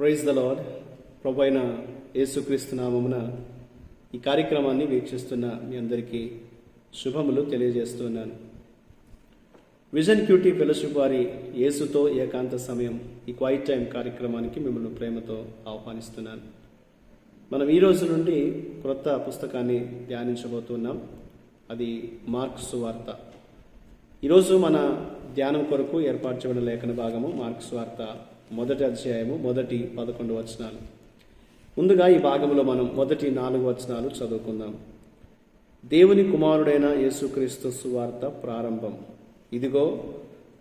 Praise the lord. ప్రభు అయిన యేసుక్రీస్తు నామమున ఈ కార్యక్రమాన్ని వీక్షిస్తున్న మీ అందరికీ శుభములు తెలియజేస్తున్నాను. విజన్ క్యూటీ ఫెలోషిప్ వారి యేసుతో ఏకాంత సమయం ఈ క్వైట్ టైం కార్యక్రమానికి మిమ్మల్ని ప్రేమతో ఆహ్వానిస్తున్నాను. మనం ఈ రోజు నుండి క్రొత్త పుస్తకాన్ని ధ్యానించబోతున్నాం. అది మార్కు సువార్త. ఈరోజు మన ధ్యానం కొరకు ఏర్పాటు చేయబడిన లేఖన భాగము మార్కు సువార్త 1వ అధ్యాయము 1-11 వచనాలు. ముందుగా ఈ భాగంలో మనం 1-4 వచనాలు చదువుకుందాం. దేవుని కుమారుడైన యేసుక్రీస్తు సువార్త ప్రారంభం. ఇదిగో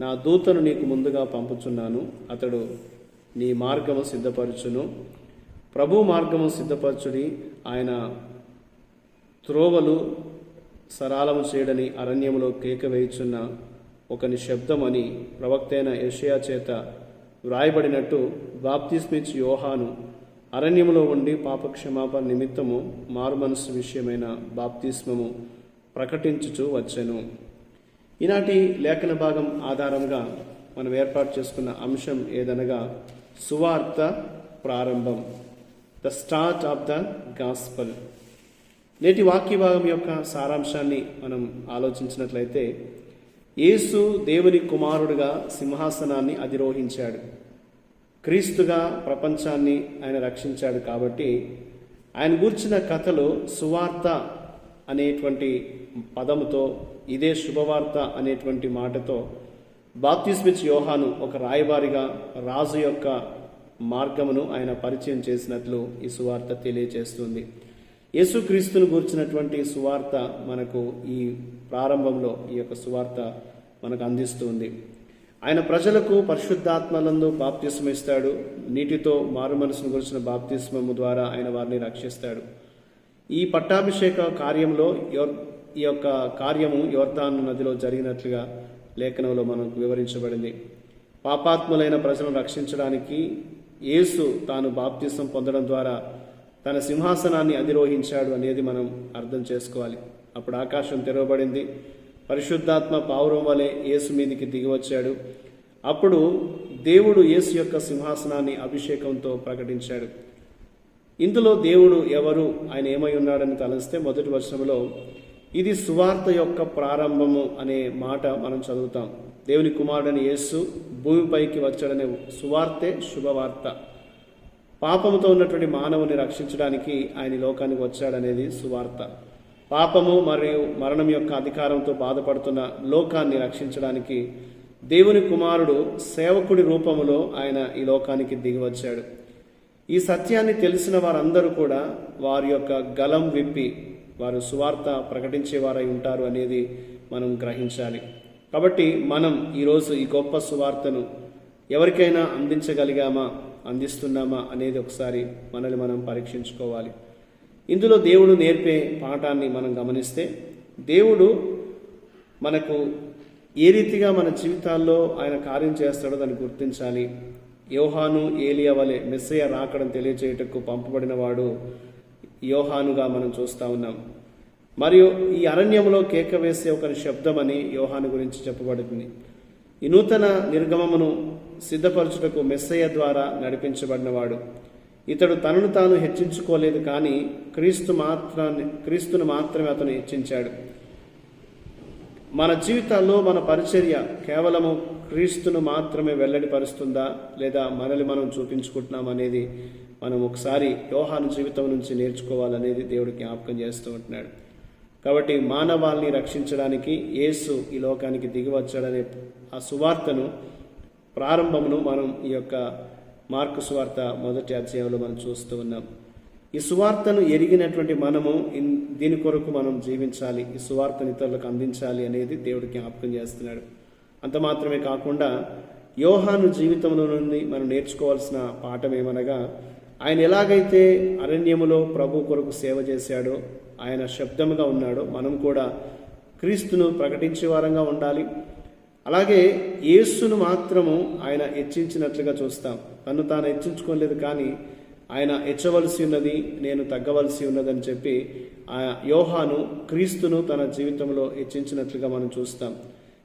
నా దూతను నీకు ముందుగా పంపుచున్నాను, అతడు నీ మార్గము సిద్ధపరచును. ప్రభు మార్గము సిద్ధపరచుడి, ఆయన త్రోవలు సరాలము చేయడని అరణ్యములో కేక వేయుచున్న ఒకని శబ్దం అని ప్రవక్త అయిన యెషయా చేత వ్రాయబడినట్టు బాప్తిస్మిచ్చు యోహాను అరణ్యములో ఉండి పాపక్షమాపణ నిమిత్తము మారుమనస్సు విషయమైన బాప్తిస్మము ప్రకటించుచు వచ్చెను. ఈనాటి లేఖన భాగం ఆధారంగా మనం ఏర్పాటు చేసుకున్న అంశం ఏదనగా సువార్త ప్రారంభం, the start of the gospel. నేటి వాక్య భాగం యొక్క సారాంశాన్ని మనం ఆలోచించినట్లయితే, యేసు దేవుని కుమారుడుగా సింహాసనాన్ని అధిరోహించాడు. క్రీస్తుగా ప్రపంచాన్ని ఆయన రక్షించాడు. కాబట్టి ఆయన గూర్చిన కథలో సువార్త అనేటువంటి పదముతో, ఇదే శుభవార్త అనేటువంటి మాటతో బాప్తిస్మిచ్చు యోహాను ఒక రాయబారిగా రాజు యొక్క మార్గమును ఆయన పరిచయం చేసినట్లు ఈ సువార్త తెలియజేస్తుంది. యేసుక్రీస్తును గూర్చినటువంటి సువార్త మనకు ఈ ప్రారంభంలో ఈ యొక్క సువార్త మనకు అందిస్తుంది. ఆయన ప్రజలకు పరిశుద్ధాత్మలందు బాప్తిస్మం ఇస్తాడు. నీటితో మారు మనసును గురించిన బాప్తిస్మము ద్వారా ఆయన వారిని రక్షిస్తాడు. ఈ పట్టాభిషేక కార్యంలో ఈ యొక్క కార్యము యోర్దాను నదిలో జరిగినట్లుగా లేఖనంలో మనకు వివరించబడింది. పాపాత్ములైన ప్రజలను రక్షించడానికి యేసు తాను బాప్తిస్మం పొందడం ద్వారా తన సింహాసనాన్ని అధిరోహించాడు అనేది మనం అర్థం చేసుకోవాలి. అప్పుడు ఆకాశం తెరవబడింది, పరిశుద్ధాత్మ పావురం వలె యేసు మీదికి దిగి వచ్చాడు. అప్పుడు దేవుడు యేసు యొక్క సింహాసనాన్ని అభిషేకంతో ప్రకటించాడు. ఇందులో దేవుడు ఎవరు, ఆయన ఏమై ఉన్నాడని తలస్తే మొదటి వచనంలో ఇది సువార్త యొక్క ప్రారంభము అనే మాట మనం చదువుతాం. దేవుని కుమారుడని యేసు భూమిపైకి వచ్చాడనే సువార్తే శుభవార్త. పాపముతో ఉన్నటువంటి మానవుని రక్షించడానికి ఆయన లోకానికి వచ్చాడనేది సువార్త. పాపము మరియు మరణం యొక్క అధికారంతో బాధపడుతున్న లోకాన్ని రక్షించడానికి దేవుని కుమారుడు సేవకుడి రూపములో ఆయన ఈ లోకానికి దిగి వచ్చాడు. ఈ సత్యాన్ని తెలిసిన వారందరూ కూడా వారి యొక్క గలం విప్పి వారు సువార్త ప్రకటించేవారై ఉంటారు అనేది మనం గ్రహించాలి. కాబట్టి మనం ఈరోజు ఈ గొప్ప సువార్తను ఎవరికైనా అందిస్తున్నామా అనేది ఒకసారి మనల్ని మనం పరీక్షించుకోవాలి. ఇందులో దేవుడు నేర్పే పాఠాన్ని మనం గమనిస్తే, దేవుడు మనకు ఏ రీతిగా మన జీవితాల్లో ఆయన కార్యం చేస్తాడో దాన్ని గుర్తించాలి. యోహాను ఏలియా వలె మెస్సయ్య రాకడం తెలియజేయటకు పంపబడిన వాడు యోహానుగా మనం చూస్తూ ఉన్నాం. మరియు ఈ అరణ్యంలో కేక వేసే ఒక శబ్దం అని యోహాను గురించి చెప్పబడుతుంది. ఈ నూతన నిర్గమమును సిద్ధపరచుటకు మెస్సయ్య ద్వారా నడిపించబడినవాడు. ఇతడు తనను తాను హెచ్చించుకోలేదు, కానీ క్రీస్తును మాత్రమే అతను హెచ్చించాడు. మన జీవితాల్లో మన పరిచర్య కేవలము క్రీస్తును మాత్రమే వెల్లడిపరుస్తుందా, లేదా మనల్ని మనం చూపించుకుంటున్నాం అనేది మనం ఒకసారి యోహాను జీవితం నుంచి నేర్చుకోవాలనేది దేవుడికి జ్ఞాపకం చేస్తూ ఉంటున్నాడు. కాబట్టి మానవాల్ని రక్షించడానికి యేసు ఈ లోకానికి దిగి వచ్చాడనే ఆ సువార్తను ప్రారంభమును మనం ఈ యొక్క మార్కు సువార్త 1వ అధ్యాయంలో మనం చూస్తూ ఉన్నాం. ఈ సువార్తను ఎరిగినటువంటి మనము దీని కొరకు మనం జీవించాలి, ఈ సువార్తను ఇతరులకు అందించాలి అనేది దేవుడు జ్ఞాపకం చేస్తున్నాడు. అంత మాత్రమే కాకుండా యోహాను జీవితంలో నుండి మనం నేర్చుకోవాల్సిన పాఠం ఏమనగా, ఆయన ఎలాగైతే అరణ్యములో ప్రభు కొరకు సేవ చేశాడో, ఆయన శబ్దముగా ఉన్నాడో, మనం కూడా క్రీస్తును ప్రకటించే వారంగా ఉండాలి. అలాగే యేసును మాత్రము ఆయన హెచ్చించినట్లుగా చూస్తాం. తను తాను హెచ్చించుకోలేదు, కానీ ఆయన హెచ్చవలసి ఉన్నది, నేను తగ్గవలసి ఉన్నదని చెప్పి ఆ యోహాను క్రీస్తును తన జీవితంలో హెచ్చించినట్లుగా మనం చూస్తాం.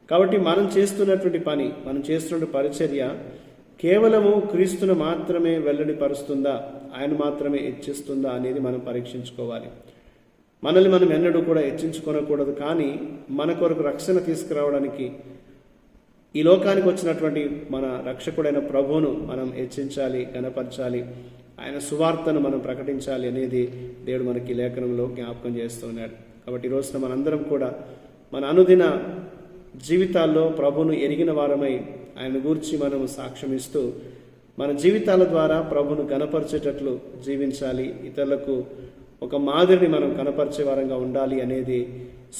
కాబట్టి మనం చేస్తున్నటువంటి పని, మనం చేస్తున్న పరిచర్య కేవలము క్రీస్తును మాత్రమే వెల్లడిపరుస్తుందా, ఆయన మాత్రమే హెచ్చిస్తుందా అనేది మనం పరీక్షించుకోవాలి. మనల్ని మనం ఎన్నడూ కూడా హెచ్చించుకోనకూడదు. కానీ మన కొరకు రక్షణ తీసుకురావడానికి ఈ లోకానికి వచ్చినటువంటి మన రక్షకుడైన ప్రభువును మనం హెచ్చించాలి, గణపరచాలి, ఆయన సువార్తను మనం ప్రకటించాలి అనేది దేవుడు మనకి లేఖనంలో జ్ఞాపకం చేస్తున్నాడు. కాబట్టి ఈ రోజున మనందరం కూడా మన అనుదిన జీవితాల్లో ప్రభువును ఎరిగిన వారమై ఆయన గూర్చి మనం సాక్ష్యం ఇస్తూ మన జీవితాల ద్వారా ప్రభువును గణపరిచేటట్లు జీవించాలి. ఇతరులకు ఒక మాదిరిని మనం కనపరిచే వారంగా ఉండాలి అనేది,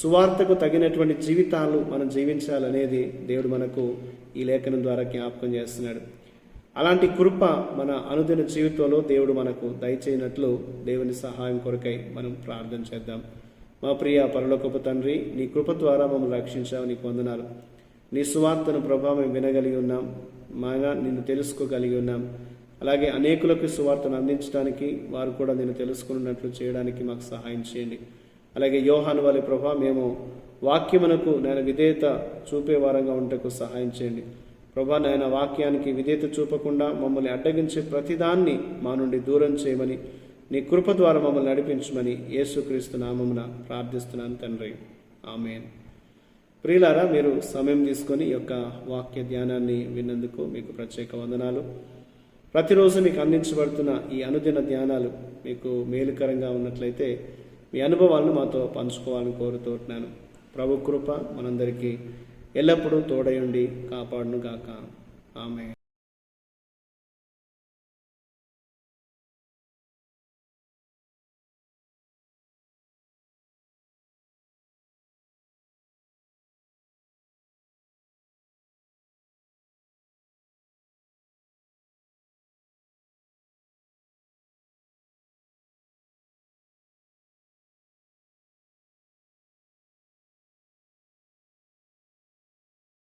సువార్తకు తగినటువంటి జీవితాలు మనం జీవించాలనేది దేవుడు మనకు ఈ లేఖనం ద్వారా జ్ఞాపకం చేస్తున్నాడు. అలాంటి కృప మన అనుదిన జీవితంలో దేవుడు మనకు దయచేయనట్లు దేవుని సహాయం కొరకై మనం ప్రార్థన చేద్దాం. మా ప్రియ పరలోకపు తండ్రి, నీ కృప ద్వారా మమ్మల్ని రక్షించావు, నీకు వందనాలు. నీ సువార్తను ప్రభావం వినగలిగి ఉన్నాం, మాగా నిన్ను తెలుసుకోగలిగి ఉన్నాం. అలాగే అనేకులకు సువార్తను అందించడానికి, వారు కూడా నేను తెలుసుకున్నట్లు చేయడానికి మాకు సహాయం చేయండి. అలాగే యోహాను వారి ప్రభా, మేము వాక్యమునకు నేను విధేయత చూపే వారంగా ఉంటకు సహాయం చేయండి. ప్రభా, నాయన వాక్యానికి విధేయత చూపకుండా మమ్మల్ని అడ్డగించే ప్రతిదాన్ని మా నుండి దూరం చేయమని, నీ కృప ద్వారా మమ్మల్ని నడిపించమని యేసుక్రీస్తు నామమున ప్రార్థిస్తున్నాను తండ్రి, ఆమేన్. ప్రియులారా, మీరు సమయం తీసుకొని ఈ యొక్క వాక్య ధ్యానాన్ని విన్నందుకు మీకు ప్రత్యేక వందనాలు. ప్రతిరోజు మీకు అందించబడుతున్న ఈ అనుదిన ధ్యానాలు మీకు మేలుకరంగా ఉన్నట్లయితే మీ అనుభవాలను మాతో పంచుకోవాలని కోరుతున్నాను. ప్రభు కృప మనందరికీ ఎల్లప్పుడూ తోడయుండి కాపాడును గాక. ఆమేన్.